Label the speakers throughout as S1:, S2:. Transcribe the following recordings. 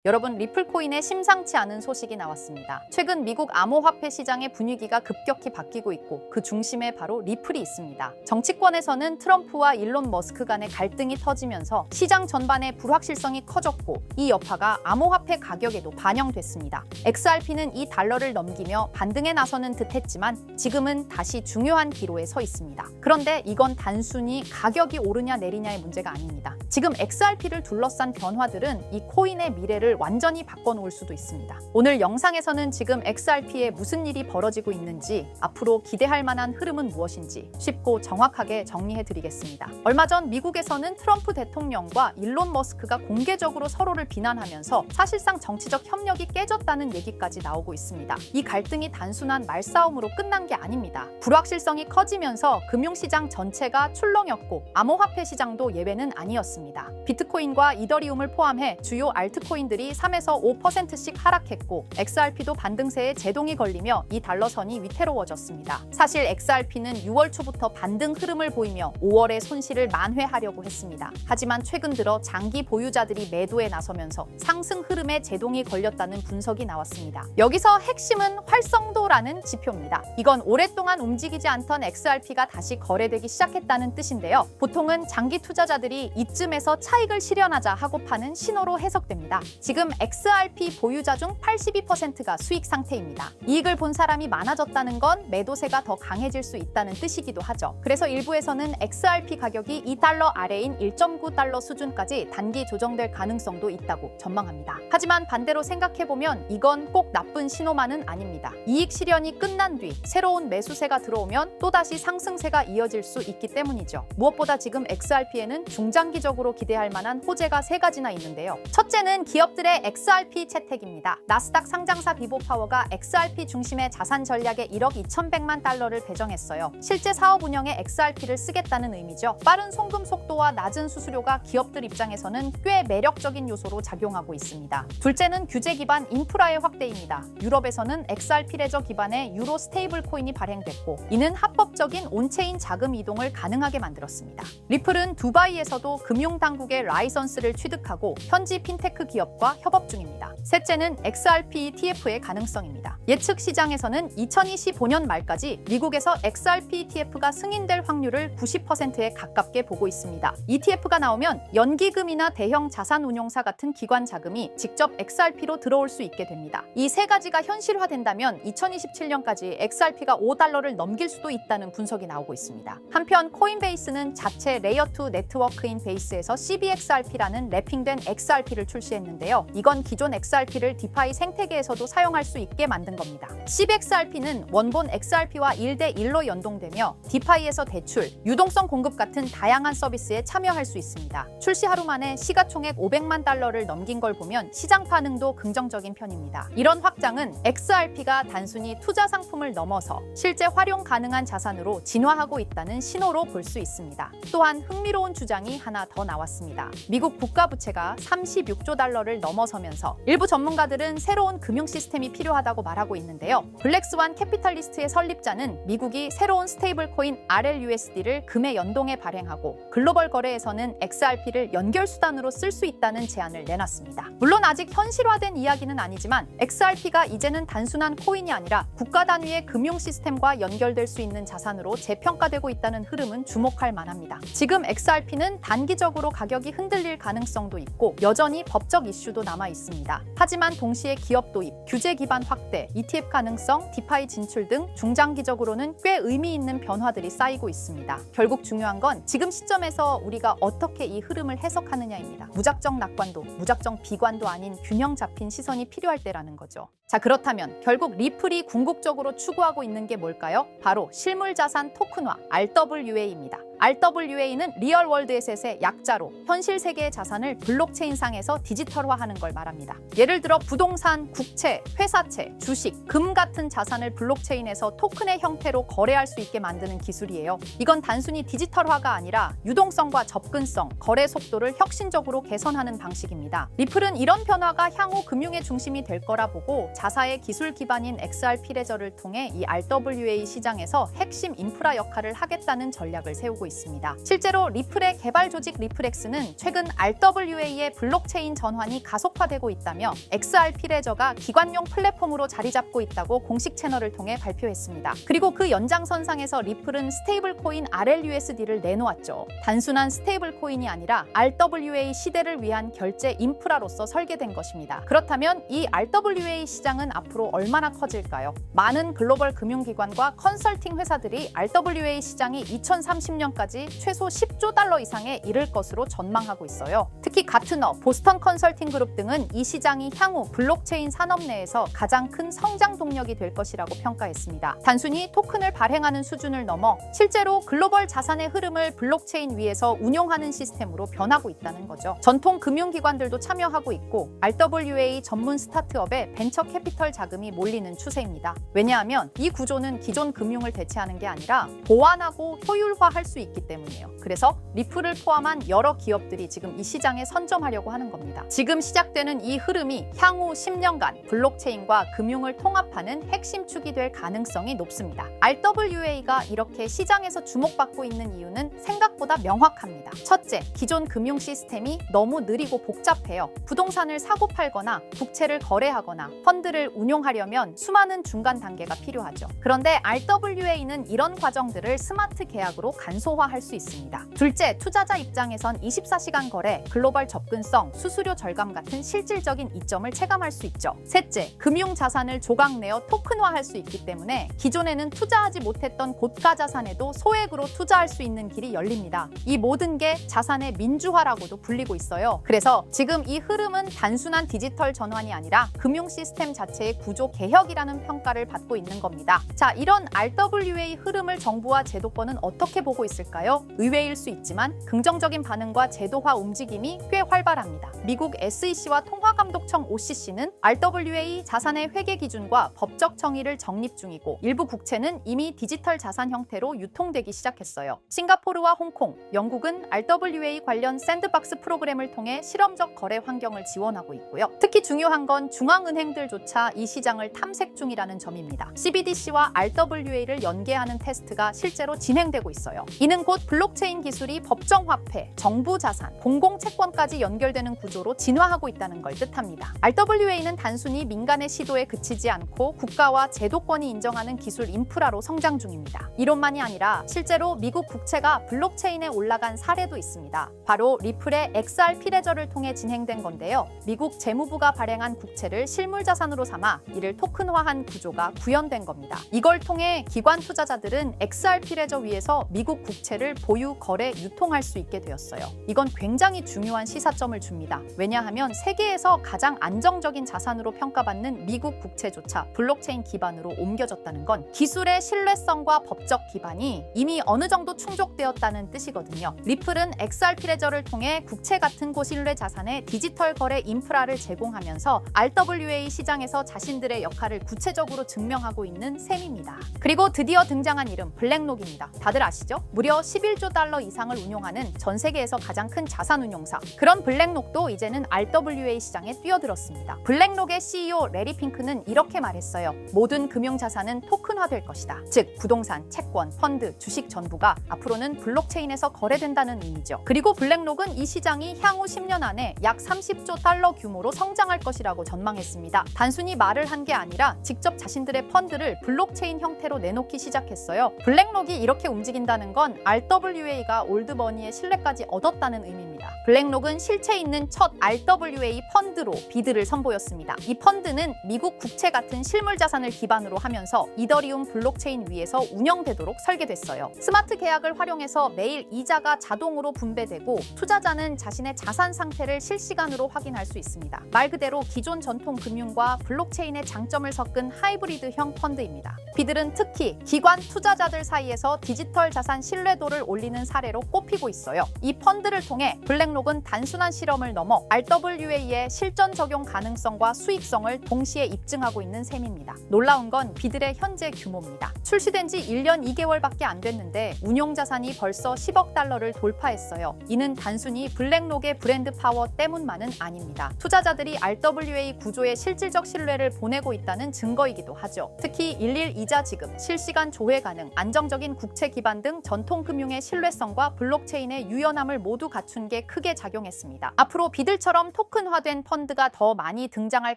S1: 여러분, 리플코인에 심상치 않은 소식이 나왔습니다. 최근 미국 암호화폐 시장의 분위기가 급격히 바뀌고 있고 그 중심에 바로 리플이 있습니다. 정치권에서는 트럼프와 일론 머스크 간의 갈등이 터지면서 시장 전반의 불확실성이 커졌고 이 여파가 암호화폐 가격에도 반영됐습니다. XRP는 이 달러를 넘기며 반등에 나서는 듯했지만 지금은 다시 중요한 기로에 서 있습니다. 그런데 이건 단순히 가격이 오르냐 내리냐의 문제가 아닙니다. 지금 XRP를 둘러싼 변화들은 이 코인의 미래를 완전히 바꿔놓을 수도 있습니다. 오늘 영상에서는 지금 XRP에 무슨 일이 벌어지고 있는지, 앞으로 기대할 만한 흐름은 무엇인지 쉽고 정확하게 정리해드리겠습니다. 얼마 전 미국에서는 트럼프 대통령과 일론 머스크가 공개적으로 서로를 비난하면서 사실상 정치적 협력이 깨졌다는 얘기까지 나오고 있습니다. 이 갈등이 단순한 말싸움으로 끝난 게 아닙니다. 불확실성이 커지면서 금융시장 전체가 출렁였고 암호화폐 시장도 예외는 아니었습니다. 비트코인과 이더리움을 포함해 주요 알트코인들이 3에서 5%씩 하락했고 XRP도 반등세에 제동이 걸리며 이 달러선이 위태로워졌습니다. 사실 XRP는 6월 초부터 반등 흐름을 보이며 5월에 손실을 만회하려고 했습니다. 하지만 최근 들어 장기 보유자들이 매도에 나서면서 상승 흐름에 제동이 걸렸다는 분석이 나왔습니다. 여기서 핵심은 활성도라는 지표입니다. 이건 오랫동안 움직이지 않던 XRP가 다시 거래되기 시작했다는 뜻인데요. 보통은 장기 투자자들이 이쯤에서 차익을 실현하자 하고 파는 신호로 해석됩니다. 지금 XRP 보유자 중 82%가 수익 상태입니다. 이익을 본 사람이 많아졌다는 건 매도세가 더 강해질 수 있다는 뜻이기도 하죠. 그래서 일부에서는 XRP 가격이 2달러 아래인 1.9달러 수준까지 단기 조정될 가능성도 있다고 전망합니다. 하지만 반대로 생각해보면 이건 꼭 나쁜 신호만은 아닙니다. 이익 실현이 끝난 뒤 새로운 매수세가 들어오면 또다시 상승세가 이어질 수 있기 때문이죠. 무엇보다 지금 XRP에는 중장기적으로 기대할 만한 호재가 3가지나 있는데요. 첫째는 기업들의 XRP 채택입니다. 나스닥 상장사 비보파워가 XRP 중심의 자산 전략에 1억 2,100만 달러를 배정했어요. 실제 사업 운영에 XRP를 쓰겠다는 의미죠. 빠른 송금 속도와 낮은 수수료가 기업들 입장에서는 꽤 매력적인 요소로 작용하고 있습니다. 둘째는 규제 기반 인프라의 확대입니다. 유럽에서는 XRP 레저 기반의 유로 스테이블 코인이 발행됐고 이는 합법적인 온체인 자금 이동을 가능하게 만들었습니다. 리플은 두바이에서도 금융당국의 라이선스를 취득하고 현지 핀테크 기업과 협업 중입니다. 셋째는 XRP ETF의 가능성입니다. 예측 시장에서는 2025년 말까지 미국에서 XRP ETF가 승인될 확률을 90%에 가깝게 보고 있습니다. ETF가 나오면 연기금이나 대형 자산운용사 같은 기관 자금이 직접 XRP로 들어올 수 있게 됩니다. 이 3가지가 현실화된다면 2027년까지 XRP가 5달러를 넘길 수도 있다는 분석이 나오고 있습니다. 한편 코인베이스는 자체 레이어2 네트워크인 베이스에서 CBXRP라는 래핑된 XRP를 출시했는데요. 이건 기존 XRP를 디파이 생태계에서도 사용할 수 있게 만든 겁니다. CBXRP는 원본 XRP와 1대1로 연동되며 디파이에서 대출, 유동성 공급 같은 다양한 서비스에 참여할 수 있습니다. 출시 하루 만에 시가총액 500만 달러를 넘긴 걸 보면 시장 반응도 긍정적인 편입니다. 이런 확장은 XRP가 단순히 투자 상품을 넘어서 실제 활용 가능한 자산으로 진화하고 있다는 신호로 볼 수 있습니다. 또한 흥미로운 주장이 하나 더 나왔습니다. 미국 국가 부채가 36조 달러를 넘어서면서 일부 전문가들은 새로운 금융 시스템이 필요하다고 말하고 있는데요. 블랙스완 캐피탈리스트의 설립자는 미국이 새로운 스테이블 코인 RLUSD를 금에 연동해 발행하고 글로벌 거래에서는 XRP를 연결 수단으로 쓸 수 있다는 제안을 내놨습니다. 물론 아직 현실화된 이야기는 아니지만 XRP가 이제는 단순한 코인이 아니라 국가 단위의 금융 시스템과 연결될 수 있는 자산으로 재평가되고 있다는 흐름은 주목할 만합니다. 지금 XRP는 단기적으로 가격이 흔들릴 가능성도 있고 여전히 법적 이슈도 남아 있습니다. 하지만 동시에 기업 도입, 규제 기반 확대, ETF 가능성, 디파이 진출 등 중장기적으로는 꽤 의미 있는 변화들이 쌓이고 있습니다. 결국 중요한 건 지금 시점에서 우리가 어떻게 이 흐름을 해석하느냐입니다. 무작정 낙관도, 무작정 비관도 아닌 균형 잡힌 시선이 필요할 때라는 거죠. 자, 그렇다면 결국 리플이 궁극적으로 추구하고 있는 게 뭘까요? 바로 실물자산 토큰화, RWA입니다. RWA는 리얼월드 에셋의 약자로 현실 세계의 자산을 블록체인상에서 디지털화하는 걸 말합니다. 예를 들어 부동산, 국채, 회사채, 주식, 금 같은 자산을 블록체인에서 토큰의 형태로 거래할 수 있게 만드는 기술이에요. 이건 단순히 디지털화가 아니라 유동성과 접근성, 거래 속도를 혁신적으로 개선하는 방식입니다. 리플은 이런 변화가 향후 금융의 중심이 될 거라 보고 자사의 기술 기반인 XRP 레저를 통해 이 RWA 시장에서 핵심 인프라 역할을 하겠다는 전략을 세우고 있습니다. 실제로 리플의 개발 조직 리플엑스는 최근 RWA의 블록체인 전환이 가속화되고 있다며 XRP 레저가 기관용 플랫폼으로 자리 잡고 있다고 공식 채널을 통해 발표했습니다. 그리고 그 연장선상에서 리플은 스테이블 코인 RLUSD를 내놓았죠. 단순한 스테이블 코인이 아니라 RWA 시대를 위한 결제 인프라로서 설계된 것입니다. 그렇다면 이 RWA 시장은 앞으로 얼마나 커질까요? 많은 글로벌 금융기관과 컨설팅 회사들이 RWA 시장이 2030년까지 최소 10조 달러 이상에 이를 것으로 전망하고 있어요. 특히 가트너, 보스턴 컨설팅 그룹 등은 이 시장이 향후 블록체인 산업 내에서 가장 큰 성장 동력이 될 것이라고 평가했습니다. 단순히 토큰을 발행하는 수준을 넘어 실제로 글로벌 자산의 흐름을 블록체인 위에서 운용하는 시스템으로 변하고 있다는 거죠. 전통 금융기관들도 참여하고 있고 RWA 전문 스타트업에 벤처 캐피털 자금이 몰리는 추세입니다. 왜냐하면 이 구조는 기존 금융을 대체하는 게 아니라 보완하고 효율화할 수 있기 때문이에요. 그래서 리플을 포함한 여러 기업들이 지금 이 시장에 선점하려고 하는 겁니다. 지금 시작되는 이 흐름이 향후 10년간 블록체인과 금융을 통합하는 핵심 축이 될 가능성이 높습니다. RWA가 이렇게 시장에서 주목받고 있는 이유는 생각보다 명확합니다. 첫째, 기존 금융 시스템이 너무 느리고 복잡해요. 부동산을 사고 팔거나 국채를 거래하거나 펀드를 운용하려면 수많은 중간 단계가 필요하죠. 그런데 RWA는 이런 과정들을 스마트 계약으로 간소화할 수 있습니다. 둘째, 투자자 입장에선 24시간 거래, 글로벌 접근성, 수수료 절감 같은 실질적인 이점을 체감할 수 있죠. 셋째, 금융 자산을 조각내어 토큰화할 수 있기 때문에 기존에는 투자하지 못했던 고가 자산에도 소액으로 투자할 수 있는 길이 열립니다. 이 모든 게 자산의 민주화라고도 불리고 있어요. 그래서 지금 이 흐름은 단순한 디지털 전환이 아니라 금융 시스템 자체의 구조 개혁이라는 평가를 받고 있는 겁니다. 자, 이런 RWA 흐름을 정부와 제도권은 어떻게 보고 있을까요? 의외일 수 있지만 긍정적인 반응과 제도화 움직임이 꽤 활발합니다. 미국 SEC와 통화감독청 OCC는 RWA 자산의 회계 기준과 법적 정의를 정립 중이고 일부 국채는 이미 디지털 자산 형태로 유통되기 시작했어요. 싱가포르와 홍콩, 영국은 RWA 관련 샌드박스 프로그램을 통해 실험적 거래 환경을 지원하고 있고요. 특히 중요한 건 중앙은행들조차 이 시장을 탐색 중이라는 점입니다. CBDC와 RWA를 연계하는 테스트가 실제로 진행되고 있어요. 이는 곧 블록체인 기술이 법정화폐, 정부자산, 공공채권까지 연결되는 구조로 진화하고 있다는 걸 뜻합니다. RWA는 단순히 민간의 시도에 그치지 않고 국가와 제도권이 인정하는 기술 인프라로 성장 중입니다. 이론만이 아니라 실제로 미국 국채가 블록체인에 올라간 사례도 있습니다. 바로 리플의 XRP 레저를 통해 진행된 건데요. 미국 재무부가 발행한 국채를 실물자산으로 삼아 이를 토큰화한 구조가 구현된 겁니다. 이걸 통해 기관 투자자들은 XRP 레저 위에서 미국 국채를 보유, 거래, 유통할 수 있게 되었어요. 이건 굉장히 중요한 시사점을 줍니다. 왜냐하면 세계에서 가장 안정적인 자산으로 평가받는 미국 국채조차 블록체인 기반으로 옮겨졌다는 건 기술의 신뢰성과 법적 기반이 이미 어느 정도 충족되었다는 뜻이거든요. 리플은 XRP 레저를 통해 국채 같은 고신뢰 자산의 디지털 거래 인프라를 제공하면서 RWA 시장에서 자신들의 역할을 구체적으로 증명하고 있는 셈입니다. 그리고 드디어 등장한 이름 블랙록입니다. 다들 아시죠? 무려 11조 달러 이상을 운용하는 전 세계에서 가장 큰 자산 운용사. 그런 블랙록도 이제는 RWA 시장에 뛰어들었습니다. 블랙록의 CEO 레리 핑크는 이렇게 말했어요. 모든 금융자산은 토큰화될 것이다. 즉 부동산, 채권, 펀드, 주식 전부가 앞으로는 블록체인에서 거래된다는 의미죠. 그리고 블랙록은 이 시장이 향후 10년 안에 약 30조 달러 규모로 성장할 것이라고 전망했습니다. 단순히 말을 한 게 아니라 직접 자신들의 펀드를 블록체인 형태로 내놓기 시작했어요. 블랙록이 이렇게 움직인다는 건 RWA가 올드머니의 신뢰까지 얻었다는 의미입니다. 블랙록은 실체 있는 첫 RWA 펀드로 비드를 선보였습니다. 이 펀드는 미국 국채 같은 실물 자산을 기반으로 하면서 이더리움 블록체인 위에서 운영되도록 설계됐어요. 스마트 계약을 활용해서 매일 이자가 자동으로 분배되고 투자자는 자신의 자산 상태를 실시간으로 확인할 수 있습니다. 말 그대로 기존 전통 금융과 블록체인의 장점을 섞은 하이브리드형 펀드입니다. 비들은 특히 기관 투자자들 사이에서 디지털 자산 신뢰도를 올리는 사례로 꼽히고 있어요. 이 펀드를 통해 블랙록은 단순한 실험을 넘어 RWA의 실전 적용 가능성과 수익성을 동시에 입증하고 있는 셈입니다. 놀라운 건 비들의 현재 규모입니다. 출시된 지 1년 2개월밖에 안 됐는데 운용 자산이 벌써 10억 달러를 돌파했어요. 이는 단순히 블랙록의 브랜드 파워 때문만은 아닙니다. 투자자들이 RWA 구조에 실질적 신뢰를 보내고 있다는 증거이기도 하죠. 특히 일일 이자 지급, 실시간 조회 가능, 안정적인 국채 기반 등 전통 공공금융의 신뢰성과 블록체인의 유연함을 모두 갖춘 게 크게 작용했습니다. 앞으로 비들처럼 토큰화된 펀드가 더 많이 등장할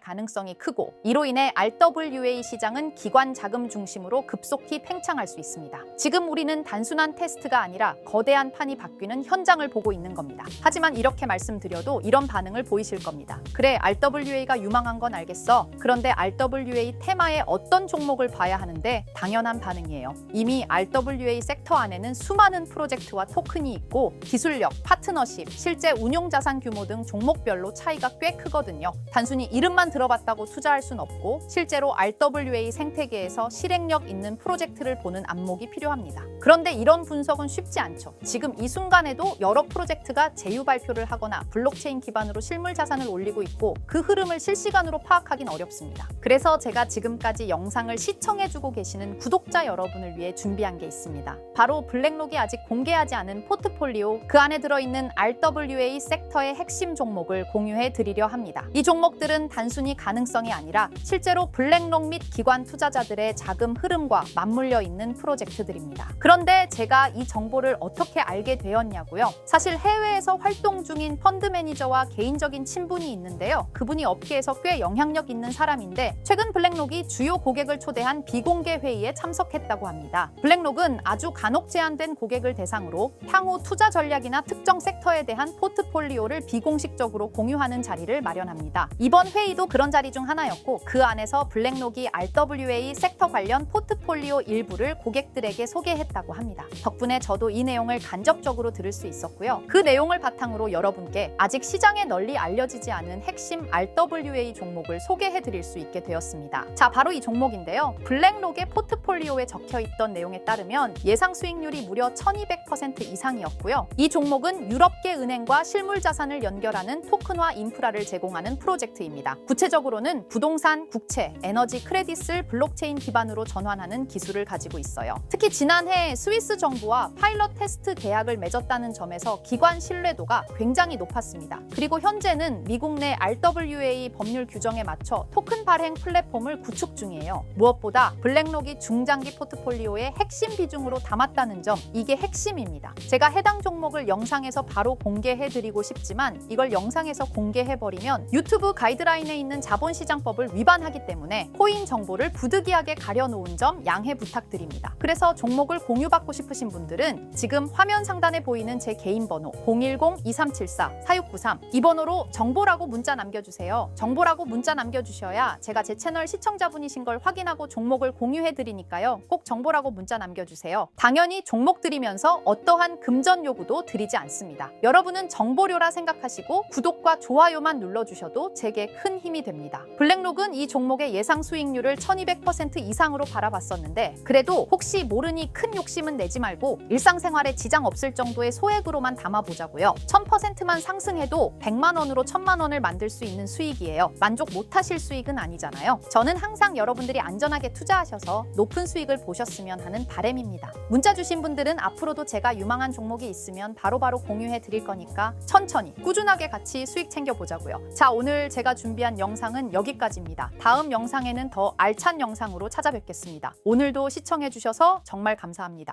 S1: 가능성이 크고, 이로 인해 RWA 시장은 기관 자금 중심으로 급속히 팽창할 수 있습니다. 지금 우리는 단순한 테스트가 아니라 거대한 판이 바뀌는 현장을 보고 있는 겁니다. 하지만 이렇게 말씀드려도 이런 반응을 보이실 겁니다. 그래, RWA가 유망한 건 알겠어. 그런데 RWA 테마의 어떤 종목을 봐야 하는데? 당연한 반응이에요. 이미 RWA 섹터 안에는 수많은 프로젝트와 토큰이 있고, 기술력, 파트너십, 실제 운용 자산 규모 등 종목별로 차이가 꽤 크거든요. 단순히 이름만 들어봤다고 투자할 순 없고, 실제로 RWA 생태계에서 실행력 있는 프로젝트를 보는 안목이 필요합니다. 그런데 이런 분석은 쉽지 않죠. 지금 이 순간에도 여러 프로젝트가 제휴 발표를 하거나 블록체인 기반으로 실물 자산을 올리고 있고, 그 흐름을 실시간으로 파악하긴 어렵습니다. 그래서 제가 지금까지 영상을 시청해주고 계시는 구독자 여러분을 위해 준비한 게 있습니다. 바로 블랙록이 아직 공개하지 않은 포트폴리오, 그 안에 들어있는 RWA 섹터의 핵심 종목을 공유해 드리려 합니다. 이 종목들은 단순히 가능성이 아니라 실제로 블랙록 및 기관 투자자들의 자금 흐름과 맞물려 있는 프로젝트들입니다. 그런데 제가 이 정보를 어떻게 알게 되었냐고요? 사실 해외에서 활동 중인 펀드 매니저와 개인적인 친분이 있는데요. 그분이 업계에서 꽤 영향력 있는 사람인데, 최근 블랙록이 주요 고객을 초대한 비공개 회의에 참석했다고 합니다. 블랙록은 아주 간혹 제한된 고객을 대상으로 향후 투자 전략이나 특정 섹터에 대한 포트폴리오를 비공식적으로 공유하는 자리를 마련합니다. 이번 회의도 그런 자리 중 하나였고, 그 안에서 블랙록이 RWA 섹터 관련 포트폴리오 일부를 고객들에게 소개했다고 합니다. 덕분에 저도 이 내용을 간접적으로 들을 수 있었고요. 그 내용을 바탕으로 여러분께 아직 시장에 널리 알려지지 않은 핵심 RWA 종목을 소개해 드릴 수 있게 되었습니다. 자, 바로 이 종목인데요. 블랙록의 포트폴리오에 적혀 있던 내용에 따르면 예상 수익률이 무려 1200% 이상이었고요. 이 종목은 유럽계 은행과 실물 자산을 연결하는 토큰화 인프라를 제공하는 프로젝트입니다. 구체적으로는 부동산, 국채, 에너지 크레딧을 블록체인 기반으로 전환하는 기술을 가지고 있어요. 특히 지난해 스위스 정부와 파일럿 테스트 계약을 맺었다는 점에서 기관 신뢰도가 굉장히 높았습니다. 그리고 현재는 미국 내 RWA 법률 규정에 맞춰 토큰 발행 플랫폼을 구축 중이에요. 무엇보다 블랙록이 중장기 포트폴리오의 핵심 비중으로 담았다는 점, 이게 핵심입니다. 제가 해당 종목을 영상에서 바로 공개해드리고 싶지만 이걸 영상에서 공개해버리면 유튜브 가이드라인에 있는 자본시장법을 위반하기 때문에 코인 정보를 부득이하게 가려놓은 점 양해 부탁드립니다. 그래서 종목을 공유받고 싶으신 분들은 지금 화면 상단에 보이는 제 개인 번호 010-2374-4693 이 번호로 정보라고 문자 남겨주세요. 정보라고 문자 남겨주셔야 제가 제 채널 시청자분이신 걸 확인하고 종목을 공유해드리니까요. 꼭 정보라고 문자 남겨주세요. 당연히 종목 드리면서 어떠한 금전 요구도 드리지 않습니다. 여러분은 정보료라 생각하시고 구독과 좋아요만 눌러주셔도 제게 큰 힘이 됩니다. 블랙록은 이 종목의 예상 수익률을 1200% 이상으로 바라봤었는데, 그래도 혹시 모르니 큰 욕심은 내지 말고 일상생활에 지장 없을 정도의 소액으로만 담아보자고요. 1000%만 상승해도 100만 원으로 1000만 원을 만들 수 있는 수익이에요. 만족 못하실 수익은 아니잖아요. 저는 항상 여러분들이 안전하게 투자하셔서 높은 수익을 보셨으면 하는 바람입니다. 문자 주신 분들은 앞으로도 제가 유망한 종목이 있으면 바로바로 공유해 드릴 거니까 천천히 꾸준하게 같이 수익 챙겨보자고요. 자, 오늘 제가 준비한 영상은 여기까지입니다. 다음 영상에는 더 알찬 영상으로 찾아뵙겠습니다. 오늘도 시청해 주셔서 정말 감사합니다.